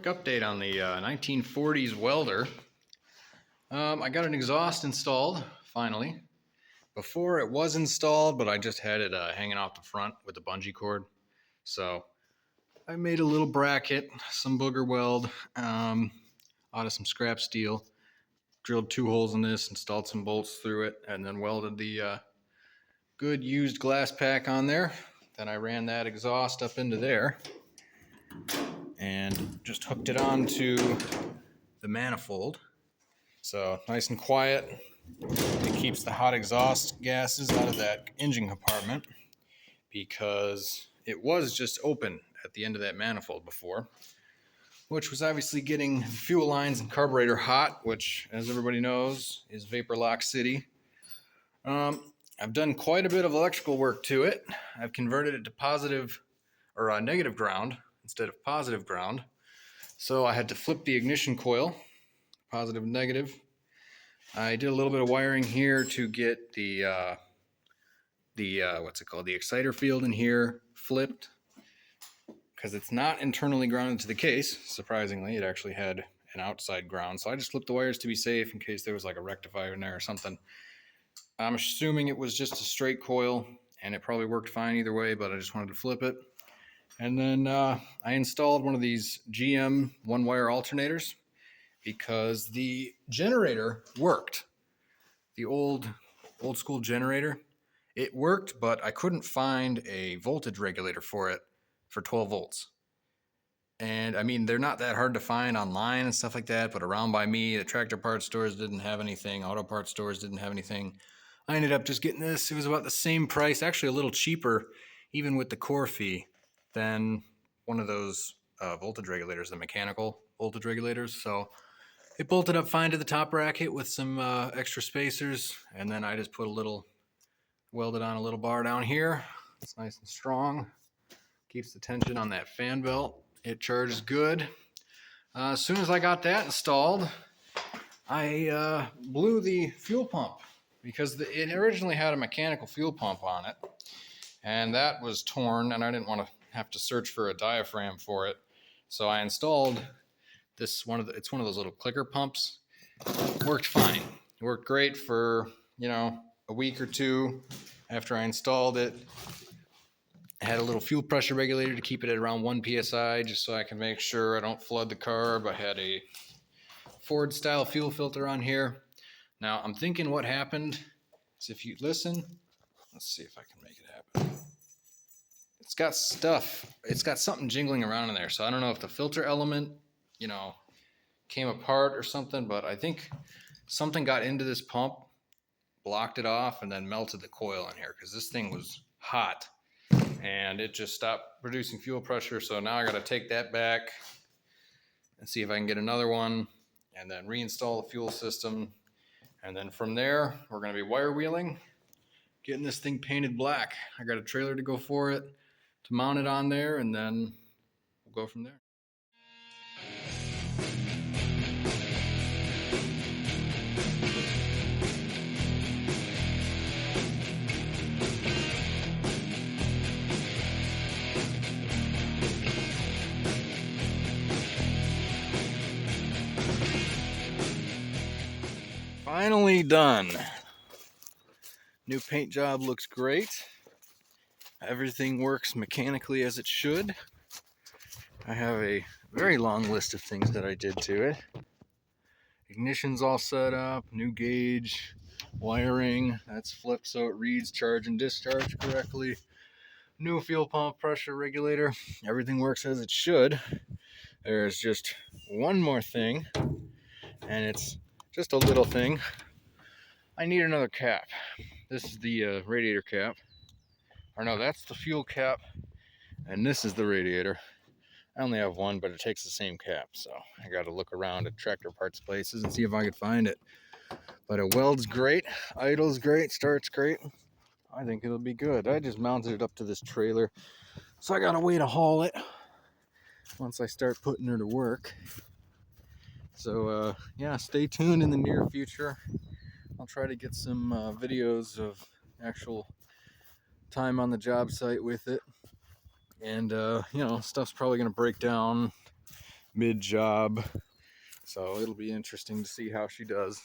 update on the 1940s Welder. I got an exhaust installed, finally. Before it was installed, but I just had it hanging off the front with a bungee cord. So I made a little bracket, some booger weld out of some scrap steel, drilled 2 holes in this, installed some bolts through it, and then welded the good used glass pack on there. Then I ran that exhaust up into there and just hooked it onto the manifold. So nice and quiet. It keeps the hot exhaust gases out of that engine compartment because it was just open at the end of that manifold before, which was obviously getting fuel lines and carburetor hot, which, as everybody knows, is vapor lock city. I've done quite a bit of electrical work to it. I've converted it to positive or negative ground instead of positive ground. So I had to flip the ignition coil, positive and negative. I did a little bit of wiring here to get the exciter field in here flipped, because it's not internally grounded to the case. Surprisingly, it actually had an outside ground. So I just flipped the wires to be safe in case there was like a rectifier in there or something. I'm assuming it was just a straight coil, and it probably worked fine either way, but I just wanted to flip it. And then I installed one of these GM one-wire alternators because the generator worked. The old school generator, it worked, but I couldn't find a voltage regulator for it for 12 volts. And I mean, they're not that hard to find online and stuff like that, but around by me, the tractor parts stores didn't have anything, auto parts stores didn't have anything. I ended up just getting this. It was about the same price, actually a little cheaper, even with the core fee, than one of those voltage regulators, the mechanical voltage regulators. So it bolted up fine to the top bracket with some extra spacers, and then I just put welded on a little bar down here. It's nice and strong. Keeps the tension on that fan belt. It charges good. As soon as I got that installed, I blew the fuel pump because it originally had a mechanical fuel pump on it, and that was torn, and I didn't want to have to search for a diaphragm for it. So I installed it's one of those little clicker pumps. It worked fine. It worked great for, a week or two after I installed it. I had a little fuel pressure regulator to keep it at around 1 psi, just so I can make sure I don't flood the carb. I had a Ford style fuel filter on here. Now I'm thinking what happened is, if you listen, let's see if I can make it happen. It's got something jingling around in there. So I don't know if the filter element, came apart or something, but I think something got into this pump, blocked it off, and then melted the coil in here, because this thing was hot and it just stopped producing fuel pressure. So now I got to take that back and see if I can get another one and then reinstall the fuel system. And then from there, we're going to be wire wheeling, getting this thing painted black. I got a trailer to go for it, to mount it on there, and then we'll go from there. Finally done. New paint job looks great. Everything works mechanically as it should. I have a very long list of things that I did to it. Ignition's all set up, new gauge, wiring, that's flipped so it reads charge and discharge correctly. New fuel pump pressure regulator. Everything works as it should. There's just one more thing, and it's just a little thing. I need another cap. This is the radiator cap. Or no, that's the fuel cap, and this is the radiator. I only have one, but it takes the same cap, so I got to look around at tractor parts places and see if I can find it. But it welds great, idles great, starts great. I think it'll be good. I just mounted it up to this trailer, so I got a way to haul it once I start putting her to work. So yeah, stay tuned in the near future. I'll try to get some videos of actual time on the job site with it. And stuff's probably going to break down, mid-job. So it'll be interesting to see how she does.